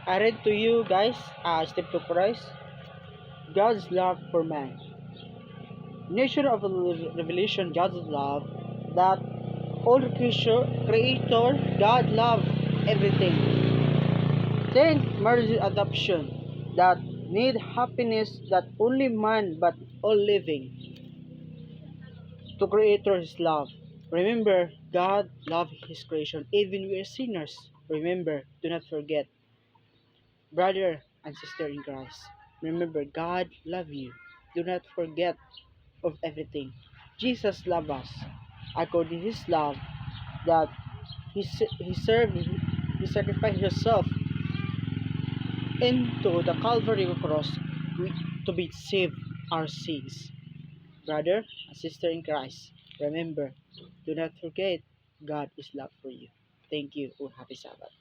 I read to you guys, Step to Christ, God's love for man. Nature of revelation, God's love, that all creator, God love everything. Then marriage adoption, that need happiness that only man but all living, to creator his love. Remember, God love his creation, even we are sinners. Remember, do not forget, brother and sister in Christ. Remember, God love you. Do not forget of everything. Jesus love us according to his love, that he served, he sacrificed himself into the Calvary cross to be save our sins. Brother and sister in Christ, remember, do not forget, God is love for you. Thank you. Oh, happy Sabbath.